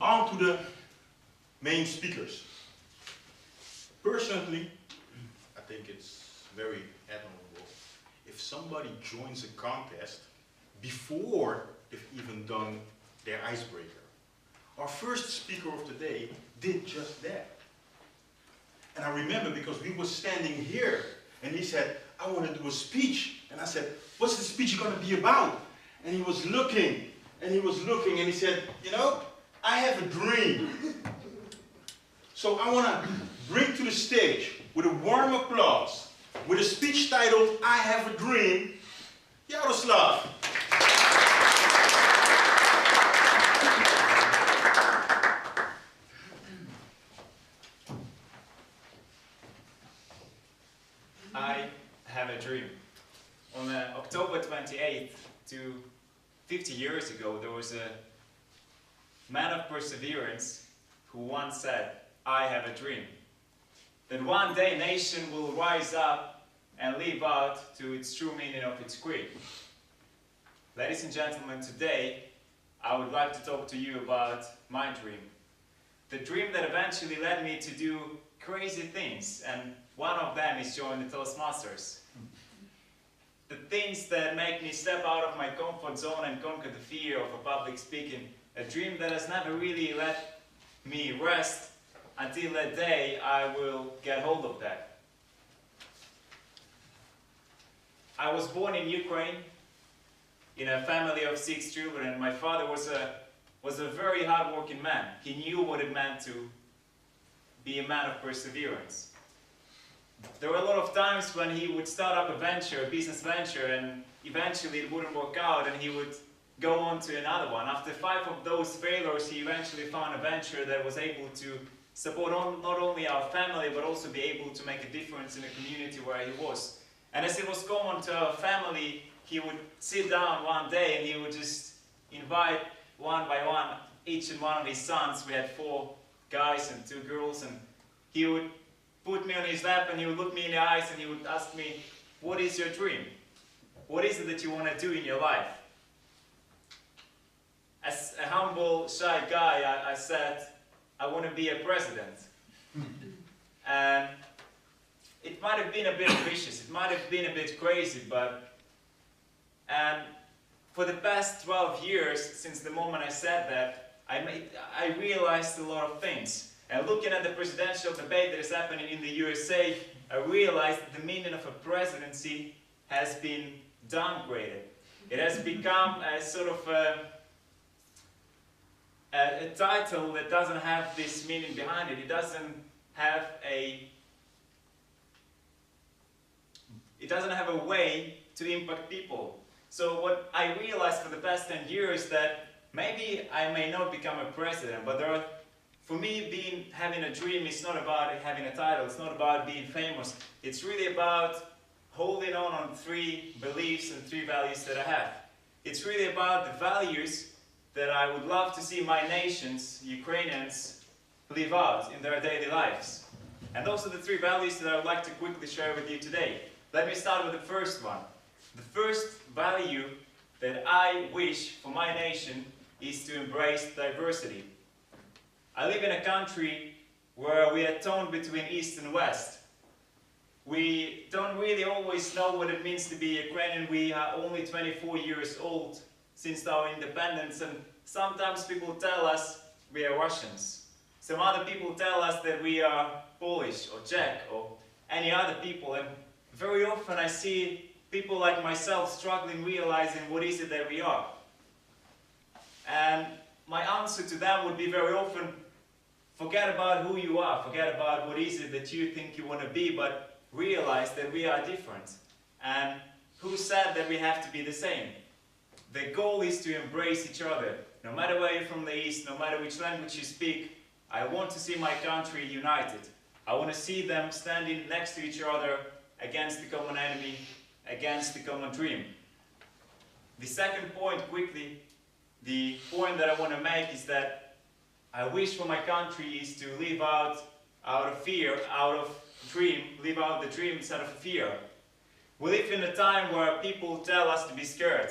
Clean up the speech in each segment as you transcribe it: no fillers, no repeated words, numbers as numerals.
On to the main speakers. Personally, I think it's very admirable if somebody joins a contest before they've even done their icebreaker. Our first speaker of the day did just that. And I remember because we were standing here and he said, I want to do a speech. And I said, what's the speech going to be about? And he was looking and he was looking and he said, you know, I have a dream. So I want to bring to the stage with a warm applause, with a speech titled, I Have a Dream, Yaro. I have a dream. On October 28th, 50 years ago, there was a man of perseverance who once said, I have a dream. That one day nation will rise up and live out to its true meaning of its creed. Ladies and gentlemen, today I would like to talk to you about my dream. The dream that eventually led me to do crazy things, and one of them is join the Toastmasters. The things that make me step out of my comfort zone and conquer the fear of public speaking. A dream that has never really let me rest until that day I will get hold of that. I was born in Ukraine in a family of 6 children, and my father was a very hard-working man. He knew what it meant to be a man of perseverance. There were a lot of times when he would start up a venture, a business venture, and eventually it wouldn't work out and he would go on to another one. After 5 of those failures, he eventually found a venture that was able to support not only our family, but also be able to make a difference in the community where he was. And as it was common to our family, he would sit down one day and he would just invite one by one, each and one of his sons. We had 4 guys and 2 girls, and he would put me on his lap and he would look me in the eyes and he would ask me, what is your dream? What is it that you want to do in your life? As a humble, shy guy, I said, I want to be a president. And it might have been a bit ambitious, it might have been a bit crazy, but for the past 12 years, since the moment I said that, I realized a lot of things. And looking at the presidential debate that is happening in the USA, I realized that the meaning of a presidency has been downgraded. It has become a sort of a title that doesn't have this meaning behind it. It doesn't have a way to impact people. So what I realized for the past 10 years that maybe I may not become a president, but for me, having a dream is not about having a title, it's not about being famous. It's really about holding on 3 beliefs and 3 values that I have. It's really about the values that I would love to see my nations, Ukrainians, live out in their daily lives. And those are the 3 values that I would like to quickly share with you today. Let me start with the first one. The first value that I wish for my nation is to embrace diversity. I live in a country where we are torn between East and West. We don't really always know what it means to be Ukrainian. We are only 24 years old since our independence, and sometimes people tell us we are Russians. Some other people tell us that we are Polish or Czech or any other people, and very often I see people like myself struggling realizing what is it that we are. And my answer to them would be very often, forget about who you are, forget about what is it that you think you want to be, but realize that we are different. And who said that we have to be the same? The goal is to embrace each other. No matter where you're from the East, no matter which language you speak, I want to see my country united. I want to see them standing next to each other against the common enemy, against the common dream. The second point, quickly, the point that I want to make is that I wish for my country is to live out of fear, out of dream, live out the dream instead of fear. We live in a time where people tell us to be scared.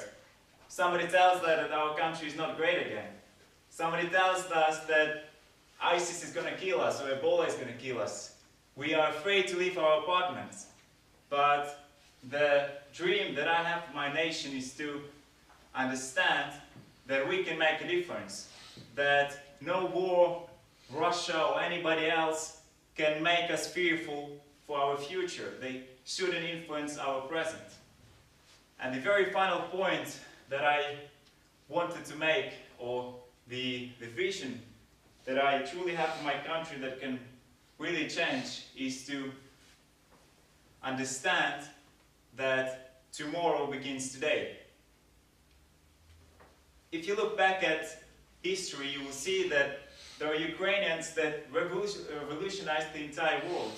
Somebody tells us that our country is not great again. Somebody tells us that ISIS is going to kill us or Ebola is going to kill us. We are afraid to leave our apartments. But the dream that I have for my nation is to understand that we can make a difference. That no war, Russia or anybody else can make us fearful for our future. They shouldn't influence our present. And the very final point that I wanted to make, or the vision that I truly have for my country that can really change, is to understand that tomorrow begins today. If you look back at history, you will see that there are Ukrainians that revolutionized the entire world.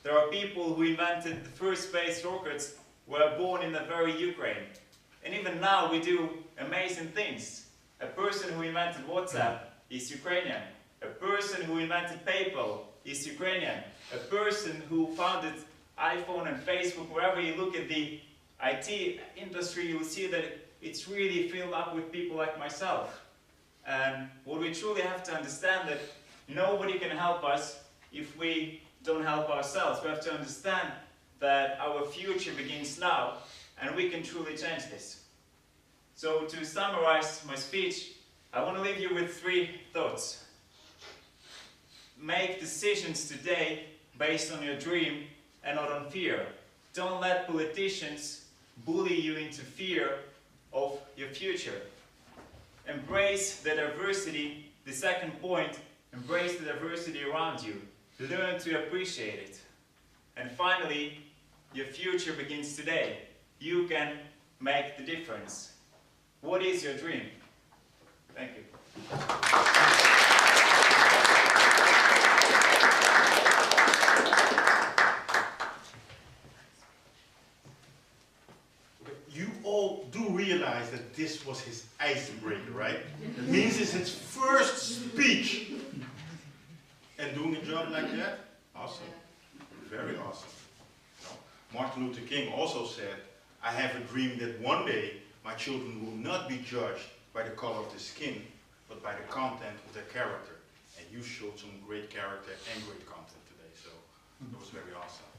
There are people who invented the first space rockets were born in the very Ukraine. And even now we do amazing things. A person who invented WhatsApp is Ukrainian. A person who invented PayPal is Ukrainian. A person who founded iPhone and Facebook, wherever you look at the IT industry, you will see that it's really filled up with people like myself. And what we truly have to understand that nobody can help us if we don't help ourselves. We have to understand that our future begins now, and we can truly change this. So to summarize my speech, I want to leave you with 3 thoughts. Make decisions today based on your dream and not on fear. Don't let politicians bully you into fear of your future. Embrace the diversity. The second point, embrace the diversity around you. Learn to appreciate it. And finally, your future begins today. You can make the difference. What is your dream? Thank you. You all do realize that this was his icebreaker, right? It means it's his first speech. And doing a job like that? Awesome. Very awesome. Martin Luther King also said, I have a dream that one day my children will not be judged by the color of their skin, but by the content of their character. And you showed some great character and great content today, so it was very awesome.